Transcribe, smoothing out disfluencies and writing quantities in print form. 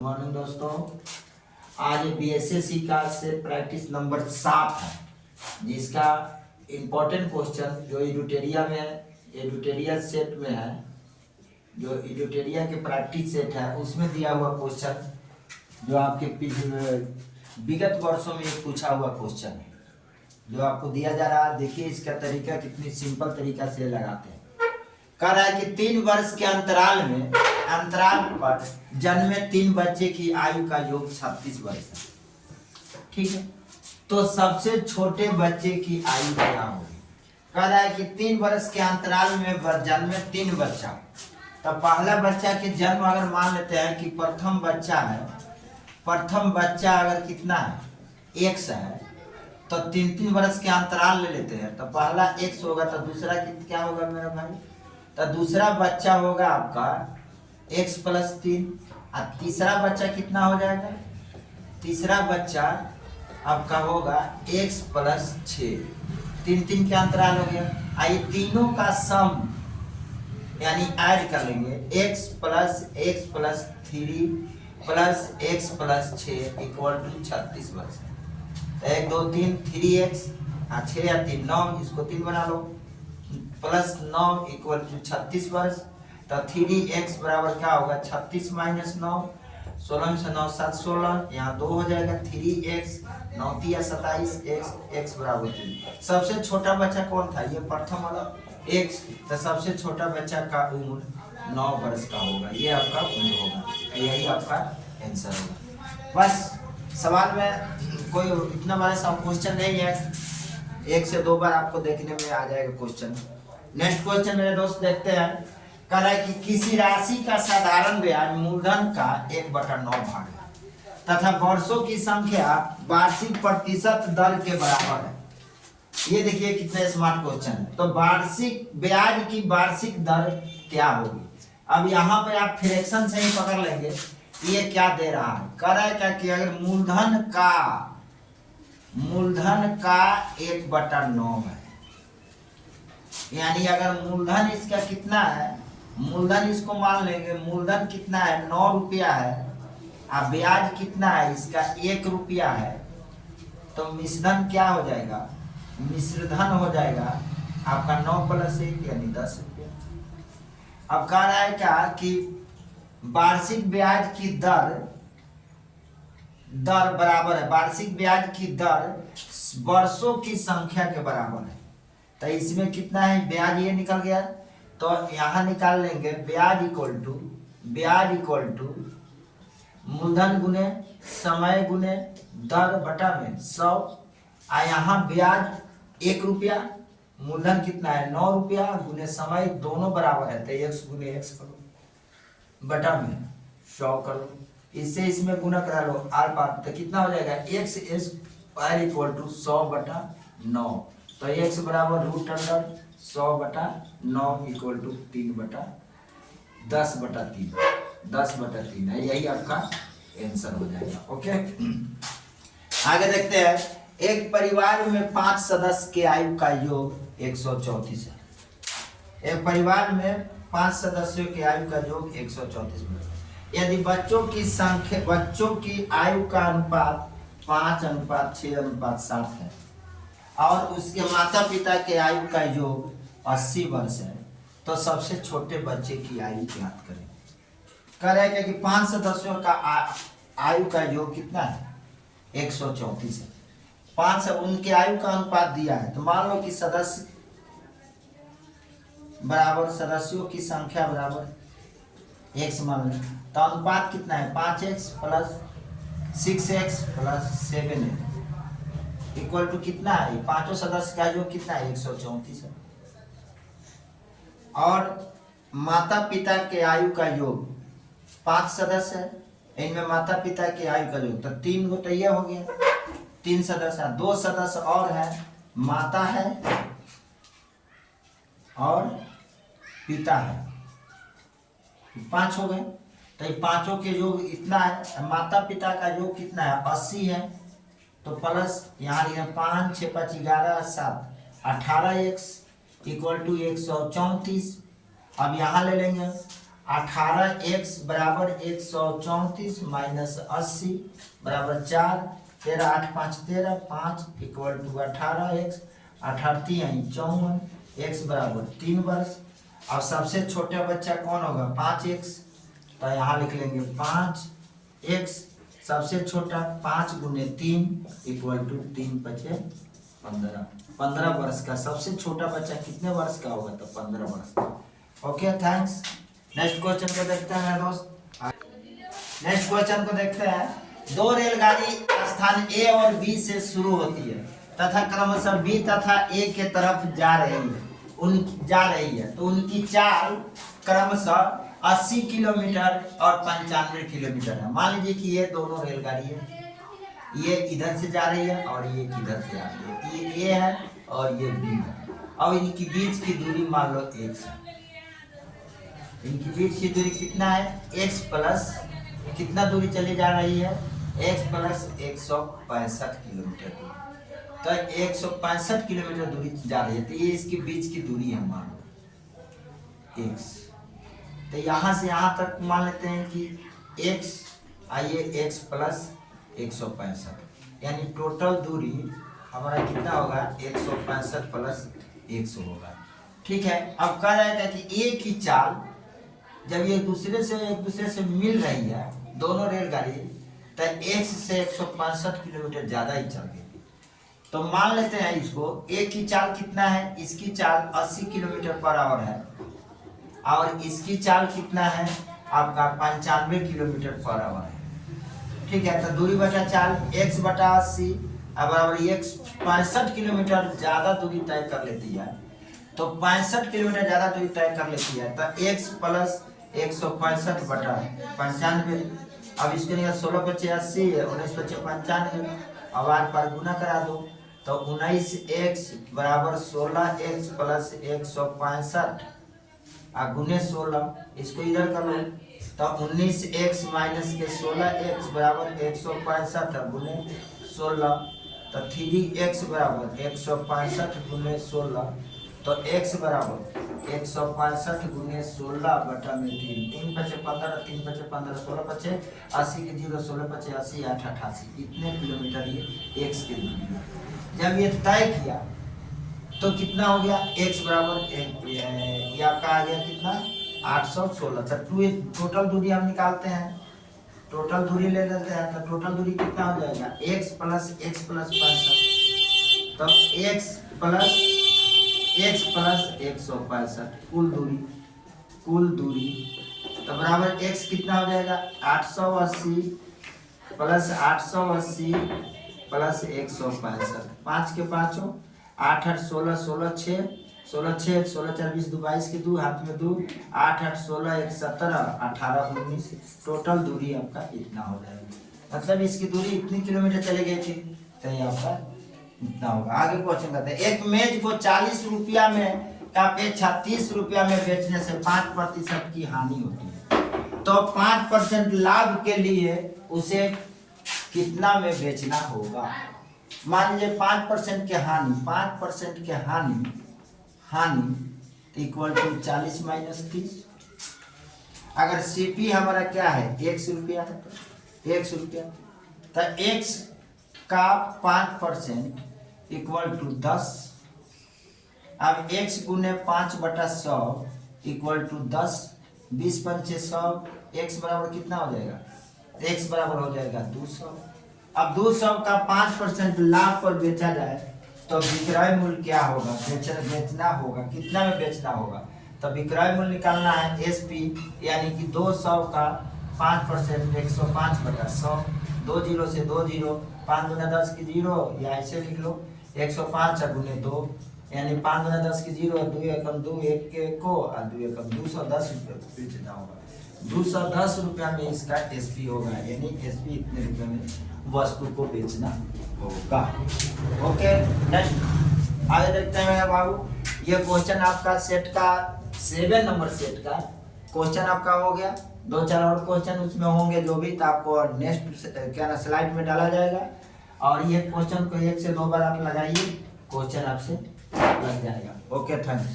Morning दोस्तों, आज BSSC का से प्रैक्टिस नंबर 7 है, जिसका इम्पोर्टेंट क्वेश्चन जो एडुटेरिया में एडुटेरिया सेट में है, जो एडुटेरिया के प्रैक्टिस सेट है उसमें दिया हुआ क्वेश्चन जो आपके विगत वर्षों में पूछा हुआ क्वेश्चन है, जो आपको दिया जा रहा है। देखिए इसका तरीका कितनी सिंपल तरीका से लगाते हैं। कह रहा है कि 3 वर्ष के अंतराल पर जन्मे 3 बच्चे की आयु का योग 36 वर्ष है। ठीक है, तो सबसे छोटे बच्चे की आयु क्या होगी। कह रहा है कि 3 वर्ष के अंतराल में जन्मे 3 बच्चा, तो पहला बच्चा के जन्म अगर मान लेते हैं कि प्रथम बच्चा अगर कितना है x है, तो 3 वर्ष के अंतराल ले लेते हैं, तो पहला x होगा, तो दूसरा क्या होगा मेरा भाई, तो दूसरा बच्चा होगा आपका x + 3 और तीसरा बच्चा कितना हो जाएगा, तीसरा बच्चा आपका होगा x + 6। 3 के अंतराल हो गया। आइए तीनों का सम यानी ऐड कर लेंगे, x + 3 + x + 6 = 36 वर्ष। 1 2 3 3x 6 या 3 9, इसको 3 बना लो, +9 = 36 वर्ष। तो 3x बराबर क्या होगा, 36 - 9, 16 से 9 7 16, यहाँ 2 हो जाएगा, 3x 9 3 27, x बराबर 3। सबसे छोटा बच्चा कौन था, ये प्रथम वाला x, तो सबसे छोटा बच्चा का उम्र 9 वर्ष का होगा, ये आपका उम्र होगा, यही आपका आंसर होगा। बस सवाल में कोई इतना बड़ा सा क्वेश्चन नहीं है, 1 से 2 बार आपको देखने में आ जाएगा क्वेश्चन। नेक्स्ट क्वेश्चन मेरे दोस्त देखते हैं। कह रहा है कि किसी राशि का साधारण ब्याज मूलधन का 1/9 भाग है तथा वर्षों की संख्या वार्षिक प्रतिशत दर के बराबर है। ये देखिए कितना स्मार्ट क्वेश्चन है। तो वार्षिक ब्याज की वार्षिक दर क्या होगी। अब यहाँ पे आप फ्रैक्शन से ही पकड़ लेंगे ये क्या दे रहा है। कह रहा है क्या कि अगर मूलधन का 1/9 है, यानी अगर मूलधन इसका कितना है, मूलधन इसको मान लेंगे, मूलधन कितना है 9 रुपया है, और ब्याज कितना है इसका 1 रुपया है, तो मिश्रधन क्या हो जाएगा, मिश्रधन हो जाएगा आपका 9 + 1 यानी 10 रुपया। अब कह रहा है क्या कि वार्षिक ब्याज की दर बराबर है, वार्षिक ब्याज की दर वर्षों की संख्या के बराबर है। तो इसमें कितना है, ब्याज ये निकल गया, तो यहाँ निकाल लेंगे ब्याज इक्वल टू मूलधन गुने समय गुने दर बटा में 100। और यहाँ ब्याज 1 रुपया, मूलधन कितना है 9 रुपया, गुने समय दोनों बराबर है, तो x × x करो बटा में 100 करो, इससे इसमें गुना करा लो आर पार, तो कितना हो जाएगा x² = 100/9। तो x बराबर √100/9 = 3/10/3 है, यही आपका आंसर हो जाएगा। ओके, आगे देखते हैं। एक परिवार में 5 सदस्य के आयु का योग 134 है। एक परिवार में 5 सदस्यों के आयु का योग 134 है। यदि बच्चों की आयु का अनुपात 5:6:7 है और उसके माता पिता के आयु का योग 80 वर्ष है, तो सबसे छोटे बच्चे की आयु ज्ञात करें। कह रहे हैं कि 5 सदस्यों का आयु का योग कितना है 134 है। 5 उनके आयु का अनुपात दिया है, तो मान लो कि सदस्यों की संख्या बराबर x मान लें, तो अनुपात कितना है 5x + 6x + 7x = कितना है, पांचों सदस्य का जो कितना है 134 है। और माता पिता के आयु का योग 5 सदस्य है, इनमें माता पिता के आयु का योग, तो 3 गो ये हो गया, 3 सदस्य, 2 सदस्य और है, माता है और पिता है, 5 हो गए। तो ये पांचों के योग इतना है, माता पिता का योग कितना है 80 है, तो प्लस यहाँ 5 6 5 11 7 18x = 134। अब यहाँ ले लेंगे 18x बराबर 134 माइनस 80 बराबर 4, 13 8 5 13 5 इक्वल टू 18x, 18 x बराबर 3 वर्ष। अब सबसे छोटा बच्चा कौन होगा? 5x, तो यहाँ लिख लेंगे 5x सबसे छोटा 5 गुने 3 इक्वल टू 3 5 15। 15 वर्ष का सबसे छोटा बच्चा कितने वर्ष का होगा? तो 15 वर्ष का। Okay thanks. नेक्स्ट क्वेश्चन को देखते हैं मेरे दोस्त। नेक्स्ट क्वेश्चन को देखते हैं। दो रेलगाड़ी स्थान ए और बी से शुरू होती है तथा क्रमशः बी तथा ए के तरफ जा रही है तो उनकी चाल क्रमशः 80 किलोमीटर और 95 किलोमीटर है। मान लीजिए कि ये दोनों रेलगाड़ी है, ये इधर से जा रही है और ये इधर से आ रही है। ये ए है और ये बी है। और इनकी बीच की दूरी मान लो x है। इनकी बीच की दूरी कितना है? x प्लस कितना दूरी चली जा रही है? x प्लस 165 किलोमीटर दूरी। तो 165 किलोमीटर दूरी जा रही है, तो ये इसके बीच की दूरी है मान लो x। तो यहाँ से यहाँ तक मान लेते हैं कि x आइए x प्लस 165, यानी टोटल दूरी हमारा कितना होगा? 165 प्लस 100 होगा। ठीक है। अब कह रहा है कि एक ही चाल जब ये एक दूसरे से मिल रही है दोनों रेलगाड़ी, तो x से 165 किलोमीटर ज्यादा ही चल गई। तो मान लेते हैं इसको, एक की चाल कितना है? इसकी चाल 80 किलोमीटर पर आवर है और इसकी चाल कितना है आपका? 95 किलोमीटर पर आवर है। ठीक है। तो दूरी बचा चाल x बटा 80 बराबर x 65 किलोमीटर ज्यादा दूरी तय कर लेती है। तो 65 किलोमीटर ज्यादा दूरी तय कर लेती है तो x प्लस 165 बटा 95। अब इसके लिए 16 पचे 80 है, 19 पचे 95। अब आर पर गुना करा दो तो 19x बराबर 16x प्लस 165 गुने 16। इसको इधर कर लो तो 19x माइनस के 16x बराबर 165 गुने 16। तो 3x बराबर 165 गुने 16। तो x बराबर 165 गुने 16 बटा में 3, 3 पचे 15, 3 पचे 15, 16 पचे 80 के 0, 16 पचे 80, 8 88। इतने किलोमीटर ये x के दूरी है। जब ये तय किया तो कितना हो गया? x बराबर ये आपका आ गया कितना? 816। तो टोटल दूरी हम निकालते हैं, टोटल दूरी ले लेते हैं। तो टोटल दूरी कितना हो जाएगा? x plus 65। तो x प्लस 165 कुल दूरी तो बराबर x कितना हो जाएगा? 880 प्लस 880 प्लस 165। 5 के 5 8 8 16 16 6 16 6 16 4 20 2 22 के 2 हाथ में 2 8 8 16 1 17 18 19। टोटल दूरी आपका इतना हो जाएगा। मतलब इसकी दूरी इतनी किलोमीटर चले गई थी तो ये आपका इतना होगा। आगे क्वेश्चन करते हैं। एक मेज को 40 रुपया में का अपेक्षा 30 रुपया में बेचने से 5% की हानि होती है, तो 5% लाभ के लिए उसे कितना में बेचना होगा? मान लीजिए 5% के हानि, 5% के हानि इक्वल टू 40 माइनस 30। अगर सीपी हमारा क्या है? 1 रुपया है तो 1 रुपया, तो x का 5% इक्वल टू 10। अब x गुने 5 बटा 100 इक्वल टू 10। 20 पंचे 100, x बराबर कितना हो जाएगा? x बराबर हो जाएगा 200। अब 200 का 5% लाभ पर बेचा जाए तो विक्रय मूल्य क्या होगा? बेचना होगा कितना में बेचना होगा? तो विक्रय मूल्य निकालना है SP, यानी कि 200 का 5% 105 बटा 100। 2 जीरो से 2 जीरो, 5 गुना 10 की 0, या ऐसे लिख लो 105 गुने 2, यानी 5 गुना 10 की 0, 2 एकम 2, 1 के को और 2 एकम 210 रुपये बेचना होगा। 210 रुपया में इसका SP होगा, यानी SP इतने रुपये में वस्तु को बेचना होगा। ओके नेक्स्ट आगे देखते हैं बाबू। ये क्वेश्चन आपका सेट का 7 नंबर सेट का क्वेश्चन आपका हो गया। 2-4 और क्वेश्चन उसमें होंगे जो भी, तो आपको नेक्स्ट क्या ना स्लाइड में डाला जाएगा। और ये क्वेश्चन को 1 से 2 बार आप लगाइए, क्वेश्चन आपसे लग जाएगा। Okay thanks.